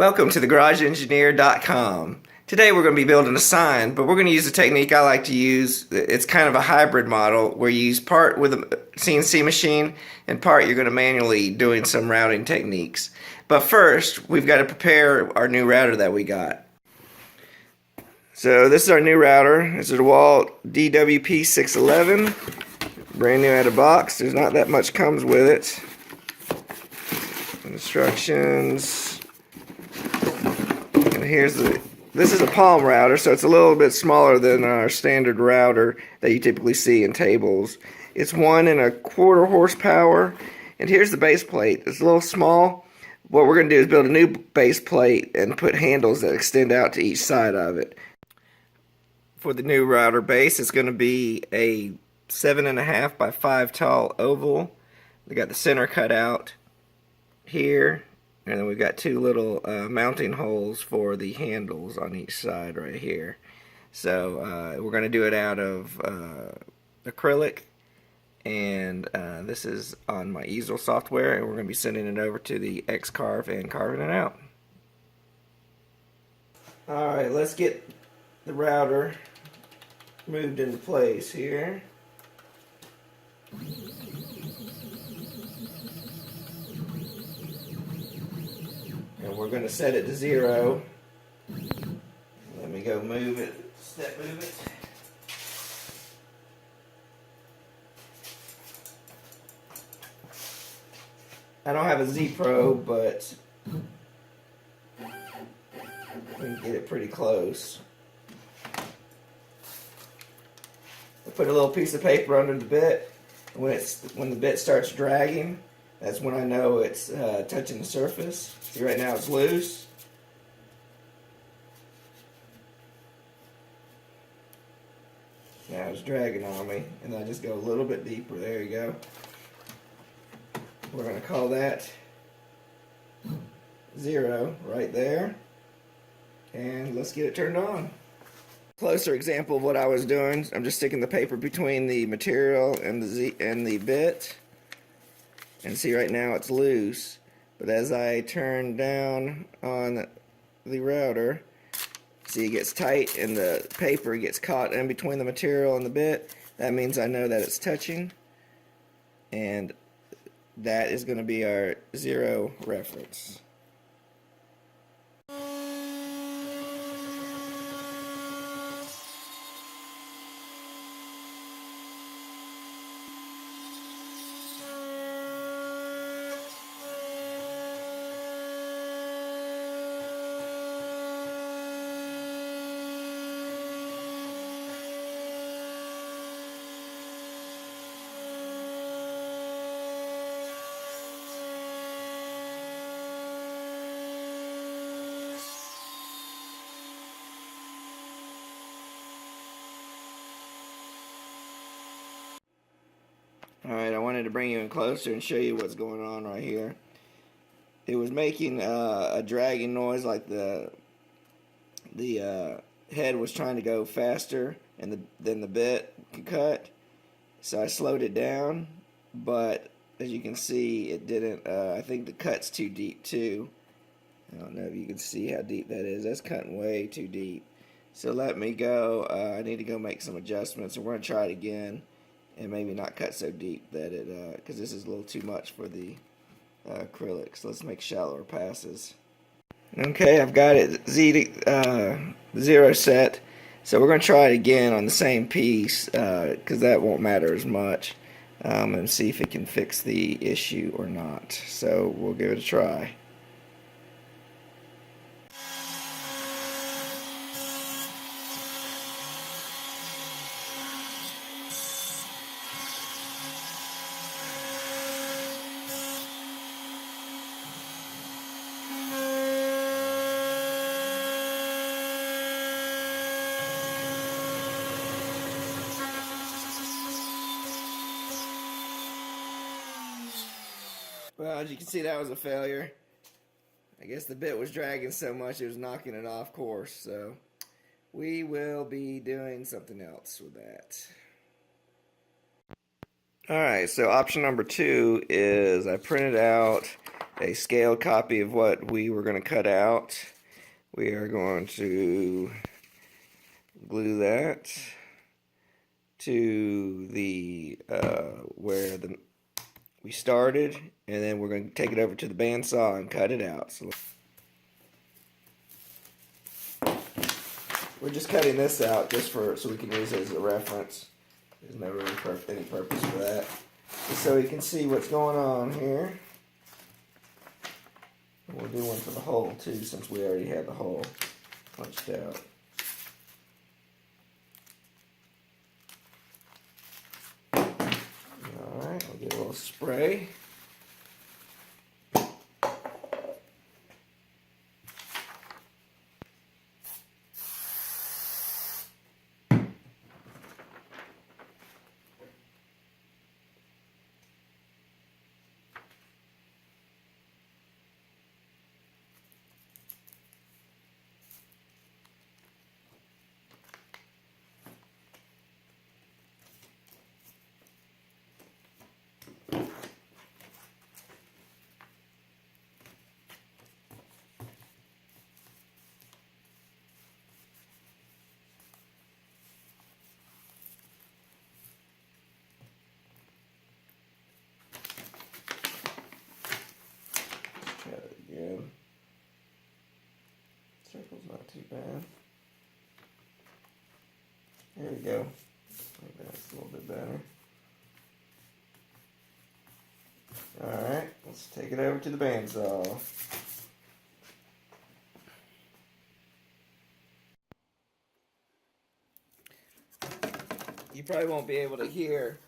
Welcome to theGarageEngineer.com. Today we're going to be building a sign, but we're going to use a technique I like to use. It's kind of a hybrid model where you use part with a CNC machine and part you're going to manually doing some routing techniques. But first, we've got to prepare our new router that we got. So this is our new router. This is a DeWalt DWP611. Brand new out of box. There's not that much comes with it. Instructions. And this is a palm router, so it's a little bit smaller than our standard router that you typically see in tables. It's 1.25 horsepower, and here's the base plate. It's a little small. What we're going to do is build a new base plate and put handles that extend out to each side of it. For the new router base, it's going to be a 7.5 by 5 tall oval. We got the center cut out here, and then we've got two little mounting holes for the handles on each side right here. So we're going to do it out of acrylic, and this is on my easel software, and we're going to be sending it over to the X-Carve and carving it out. Alright, let's get the router moved into place here. And we're going to set it to 0. Let me go move it, step move it. I don't have a Z Pro, but we can get it pretty close. I put a little piece of paper under the bit. When the bit starts dragging, that's when I know it's touching the surface. See, right now it's loose. Now it's dragging on me, and I just go a little bit deeper. There you go. We're going to call that 0 right there. And let's get it turned on. Closer example of what I was doing. I'm just sticking the paper between the material and the bit. And see, right now it's loose. But as I turn down on the router, see, it gets tight and the paper gets caught in between the material and the bit. That means I know that it's touching. And that is going to be our 0 reference. Alright, I wanted to bring you in closer and show you what's going on right here. It was making a dragging noise, like the head was trying to go faster than the bit could cut. So I slowed it down, but as you can see, it didn't. I think the cut's too deep too. I don't know if you can see how deep that is. That's cutting way too deep. So let me go. I need to go make some adjustments, and we're going to try it again. And maybe not cut so deep that it, because this is a little too much for the acrylic. So let's make shallower passes. Okay, I've got it 0 set. So we're going to try it again on the same piece, because that won't matter as much. And see if it can fix the issue or not. So we'll give it a try. Well, as you can see, that was a failure. I guess the bit was dragging so much it was knocking it off course, so we will be doing something else with that. Alright, so option number 2 is I printed out a scaled copy of what we were going to cut out. We are going to glue that to the where we started, and then we're going to take it over to the bandsaw and cut it out. So we're just cutting this out just so we can use it as a reference. There's no really any purpose for that. Just so you can see what's going on here. And we'll do one for the hole too, since we already had the hole punched out. Alright, I'll get a little spray. Try it again. Circle's not too bad. There we go. I think that's a little bit better. Alright, let's take it over to the bandsaw. You probably won't be able to hear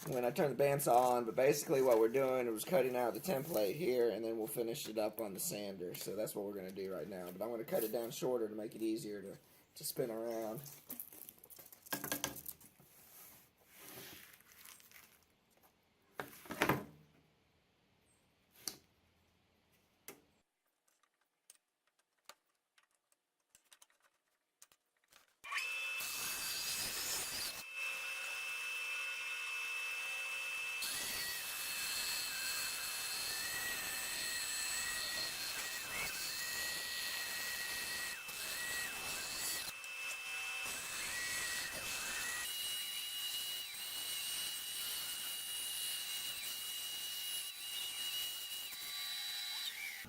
when I turn the bandsaw on, but basically what we're doing is cutting out the template here, and then we'll finish it up on the sander. So that's what we're going to do right now. But I'm going to cut it down shorter to make it easier to spin around.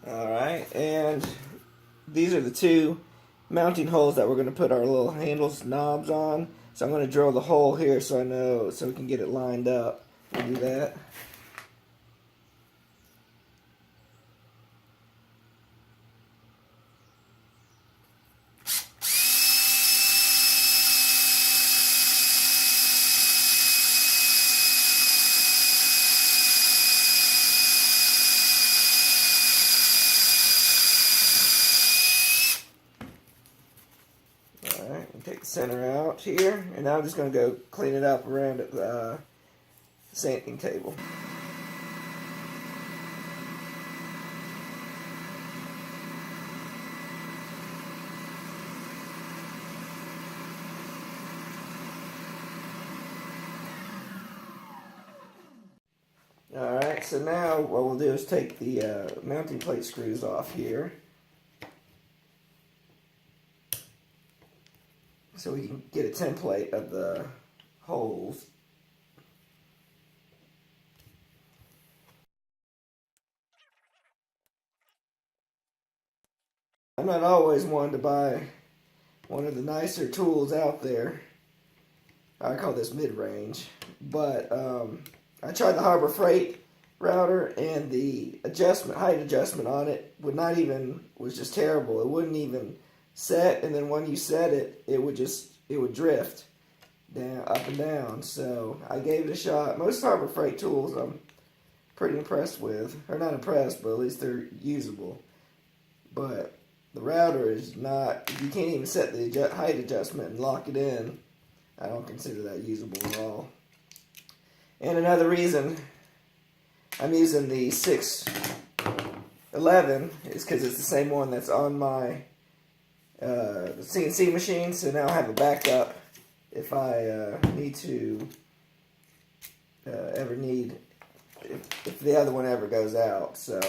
Alright, and these are the two mounting holes that we're going to put our little handles knobs on. So I'm going to drill the hole here so we can get it lined up. We'll do that. Alright, we'll take the center out here, and now I'm just going to go clean it up around at the sanding table. Alright, so now what we'll do is take the mounting plate screws off here, so we can get a template of the holes. I'm not always one to buy one of the nicer tools out there. I call this mid-range, but I tried the Harbor Freight router, and the height adjustment on it was just terrible. It wouldn't even set, and then when you set it, it would drift down, up and down. So I gave it a shot. Most Harbor Freight tools I'm pretty impressed with, or not impressed, but at least they're usable. But the router is not. You can't even set the height adjustment and lock it in. I don't consider that usable at all. And another reason I'm using the 611 is because it's the same one that's on my CNC machine, so now I have a backup if I need to if the other one ever goes out. So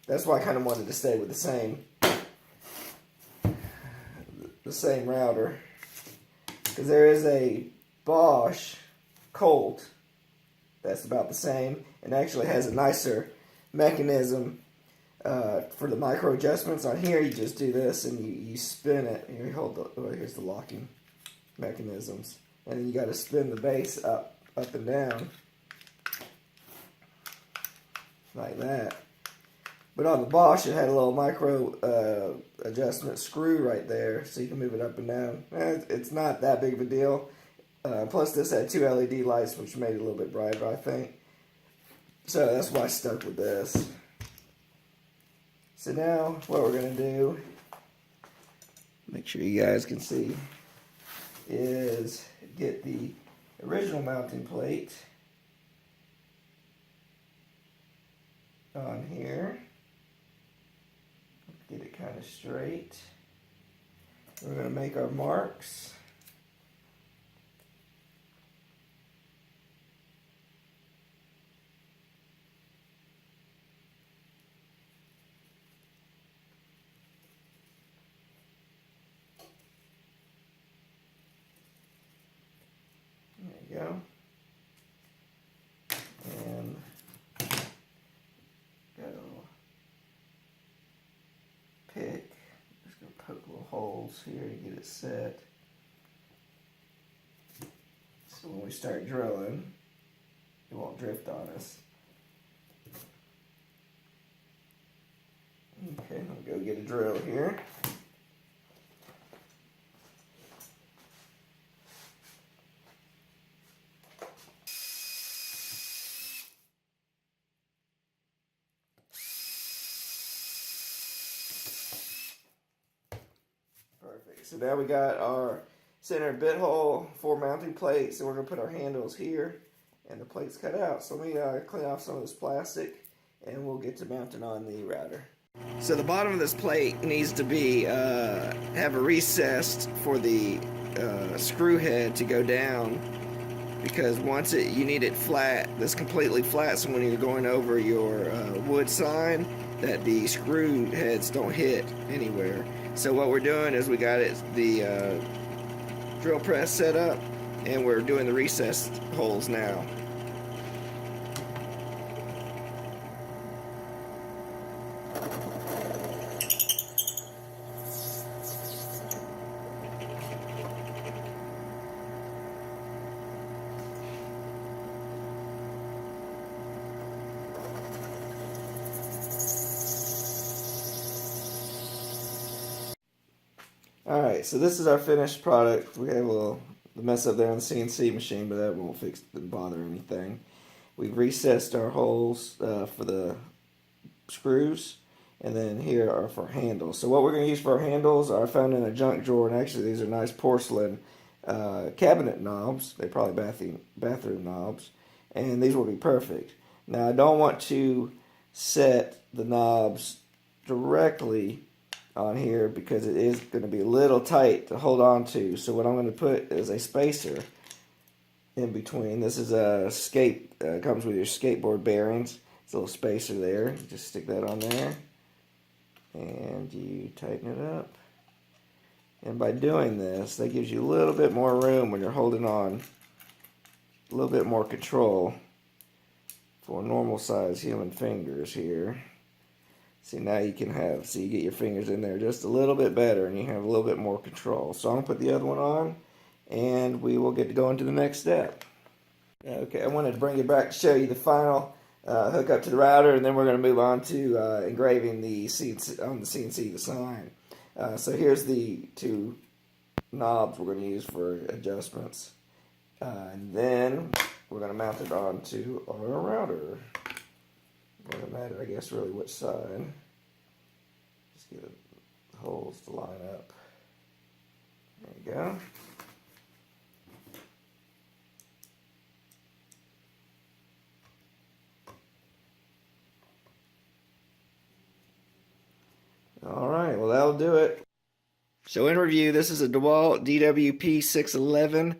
That's why I kind of wanted to stay with the same router, because there is a Bosch Colt that's about the same and actually has a nicer mechanism for the micro adjustments. On here you just do this and you spin it. Here, here's the locking mechanisms, and then you got to spin the base up and down like that. But on the Bosch, it had a little micro adjustment screw right there, so you can move it up and down. It's not that big of a deal. Plus, this had 2 LED lights, which made it a little bit brighter, I think. So that's why I stuck with this. So now, what we're going to do, make sure you guys can see, is get the original mounting plate on here. Get it kind of straight. We're going to make our marks. There you go. And go pick. I'm just going to poke little holes here to get it set. So when we start drilling, it won't drift on us. Okay, I'll go get a drill here. Perfect. So now we got our center bit hole, 4 mounting plates, and we're going to put our handles here, and the plate's cut out. So let me clean off some of this plastic, and we'll get to mounting on the router. So the bottom of this plate needs to be have a recess for the screw head to go down, because once you need it flat, this completely flat, so when you're going over your wood sign, that the screw heads don't hit anywhere. So what we're doing is we got the drill press set up, and we're doing the recessed holes now. Alright, so this is our finished product. We have a little mess up there on the CNC machine, but that won't bother anything. We've recessed our holes for the screws, and then here are for handles. So what we're going to use for our handles are found in a junk drawer, and actually these are nice porcelain cabinet knobs. They're probably bathroom knobs, and these will be perfect. Now I don't want to set the knobs directly on here because it is going to be a little tight to hold on to. So what I'm going to put is a spacer in between. This is a comes with your skateboard bearings. It's a little spacer there. You just stick that on there and you tighten it up. And by doing this, that gives you a little bit more room when you're holding on, a little bit more control for normal size human fingers here. See, now you can you get your fingers in there just a little bit better, and you have a little bit more control. So I'm going to put the other one on, and we will get to go into the next step. Okay, I wanted to bring it back to show you the final hookup to the router, and then we're going to move on to engraving the CNC, on the CNC the sign. So here's the 2 knobs we're going to use for adjustments. And then we're going to mount it onto our router. Doesn't matter, I guess, really which side. Just get the holes to line up. There you go. Alright, well that'll do it. So in review, this is a DeWalt DWP611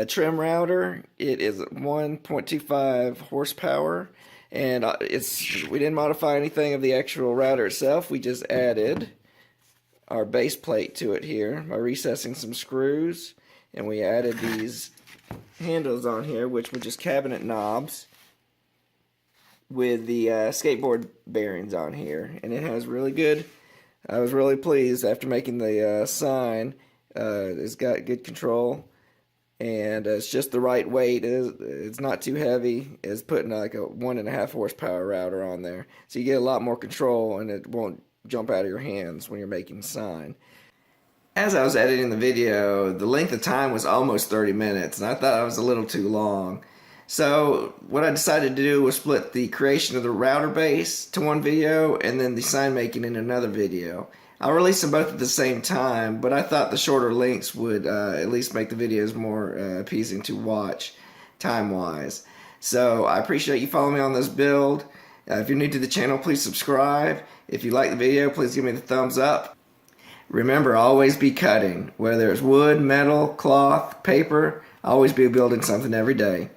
trim router. It is 1.25 horsepower. And we didn't modify anything of the actual router itself. We just added our base plate to it here by recessing some screws, and we added these handles on here, which were just cabinet knobs with the skateboard bearings on here, and it has really good. I was really pleased after making the sign. It's got good control, and it's just the right weight. It's not too heavy. It's putting like a 1.5 horsepower router on there, so you get a lot more control, and it won't jump out of your hands when you're making the sign. As I was editing the video, the length of time was almost 30 minutes, and I thought it was a little too long. So what I decided to do was split the creation of the router base to one video and then the sign making in another video. I'll release them both at the same time, but I thought the shorter links would at least make the videos more appeasing to watch time-wise. So I appreciate you following me on this build. If you're new to the channel, please subscribe. If you like the video, please give me the thumbs up. Remember, always be cutting. Whether it's wood, metal, cloth, paper, always be building something every day.